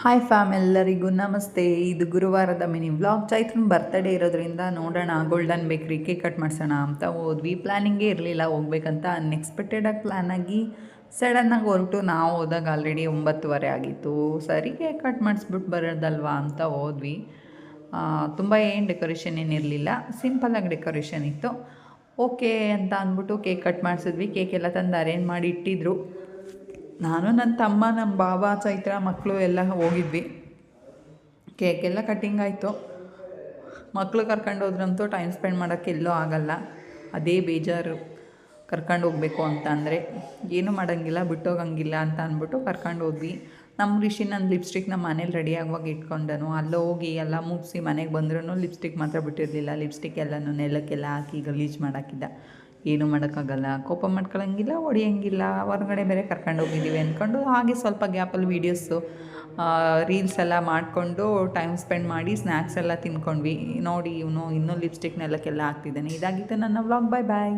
Hi fam, ಎಲ್ಲರಿಗೂ ನಮಸ್ತೆ. ಇದು ಗುರುವಾರದ ಮಿನಿ ವ್ಲಾಗ್. ಚೈತ್ರನ್ ಬರ್ತಡೇ ಇರೋದ್ರಿಂದ ನೋಡೋಣ ಗೋಲ್ಡನ್ ಬೇಕ್ರಿ ಕೇಕ್ ಕಟ್ ಮಾಡಿಸೋಣ ಅಂತ ಹೋದ್ವಿ. ಪ್ಲ್ಯಾನಿಂಗೇ ಇರಲಿಲ್ಲ ಹೋಗ್ಬೇಕಂತ. ಅನ್ಎಕ್ಸ್ಪೆಕ್ಟೆಡಾಗಿ ಪ್ಲ್ಯಾನ್ ಆಗಿ ಸಡನ್ನಾಗಿ ಹೊರಟು ನಾವು ಹೋದಾಗ ಆಲ್ರೆಡಿ 9:30 ಆಗಿತ್ತು. ಸರಿ ಕೇಕ್ ಕಟ್ ಮಾಡಿಸ್ಬಿಟ್ಟು ಬರೋದಲ್ವಾ ಅಂತ ಹೋದ್ವಿ. ತುಂಬ ಏನು ಡೆಕೋರೇಷನ್ ಏನಿರಲಿಲ್ಲ, ಸಿಂಪಲ್ಲಾಗಿ ಡೆಕೋರೇಷನ್ ಇತ್ತು. ಓಕೆ ಅಂತ ಅಂದ್ಬಿಟ್ಟು ಕೇಕ್ ಕಟ್ ಮಾಡಿಸಿದ್ವಿ. ಕೇಕ್ ಎಲ್ಲ ತಂದು ಅರೇಂಜ್ ಮಾಡಿ ಇಟ್ಟಿದ್ರು. ನಾನು ನನ್ನ ತಮ್ಮ, ನಮ್ಮ ಬಾಬಾ, ಚೈತ್ರ ಮಕ್ಕಳು ಎಲ್ಲ ಹೋಗಿದ್ವಿ. ಕೇಕೆಲ್ಲ ಕಟ್ಟಿಂಗ್ ಆಯಿತು. ಮಕ್ಕಳು ಕರ್ಕೊಂಡು ಹೋದ್ರಂತೂ ಟೈಮ್ ಸ್ಪೆಂಡ್ ಮಾಡೋಕ್ಕೆ ಎಲ್ಲೂ ಆಗೋಲ್ಲ. ಅದೇ ಬೇಜಾರು. ಕರ್ಕೊಂಡು ಹೋಗಬೇಕು ಅಂತ ಅಂದರೆ ಏನೂ ಮಾಡೋಂಗಿಲ್ಲ, ಬಿಟ್ಟೋಗಂಗಿಲ್ಲ ಅಂತ ಅಂದ್ಬಿಟ್ಟು ಕರ್ಕೊಂಡು ಹೋದ್ವಿ. ನಮ್ಮ ರಿಷಿ ನನ್ನ ಲಿಪ್ಸ್ಟಿಕ್ ನಮ್ಮ ಮನೇಲಿ ರೆಡಿ ಆಗುವಾಗ ಇಟ್ಕೊಂಡನು. ಅಲ್ಲಿ ಹೋಗಿ ಎಲ್ಲ ಮುಗಿಸಿ ಮನೆಗೆ ಬಂದ್ರೂ ಲಿಪ್ಸ್ಟಿಕ್ ಮಾತ್ರ ಬಿಟ್ಟಿರಲಿಲ್ಲ. ಲಿಪ್ಸ್ಟಿಕ್ ಎಲ್ಲನೂ ನೆಲಕ್ಕೆಲ್ಲ ಹಾಕಿ ಗಲೀಜು ಮಾಡಾಕಿದ್ದ. ಏನೂ ಮಾಡೋಕ್ಕಾಗಲ್ಲ, ಕೋಪ ಮಾಡ್ಕೊಳ್ಳೋಂಗಿಲ್ಲ, ಹೊಡಿಯೋಂಗಿಲ್ಲ. ಹೊರಗಡೆ ಬೇರೆ ಕರ್ಕೊಂಡು ಹೋಗಿದ್ದೀವಿ ಅಂದ್ಕೊಂಡು ಹಾಗೆ ಸ್ವಲ್ಪ ಗ್ಯಾಪಲ್ಲಿ ವೀಡಿಯೋಸು ರೀಲ್ಸ್ ಎಲ್ಲ ಮಾಡಿಕೊಂಡು ಟೈಮ್ ಸ್ಪೆಂಡ್ ಮಾಡಿ ಸ್ನ್ಯಾಕ್ಸ್ ಎಲ್ಲ ತಿನ್ಕೊಂಡ್ವಿ. ನೋಡಿ ಇವನು ಇನ್ನೂ ಲಿಪ್ಸ್ಟಿಕ್ ನೆಲಕ್ಕೆಲ್ಲ ಹಾಕ್ತಿದ್ದಾನೆ. ಇದಾಗಿತ್ತು ನನ್ನ ವ್ಲಾಗ್. ಬಾಯ್ ಬಾಯ್.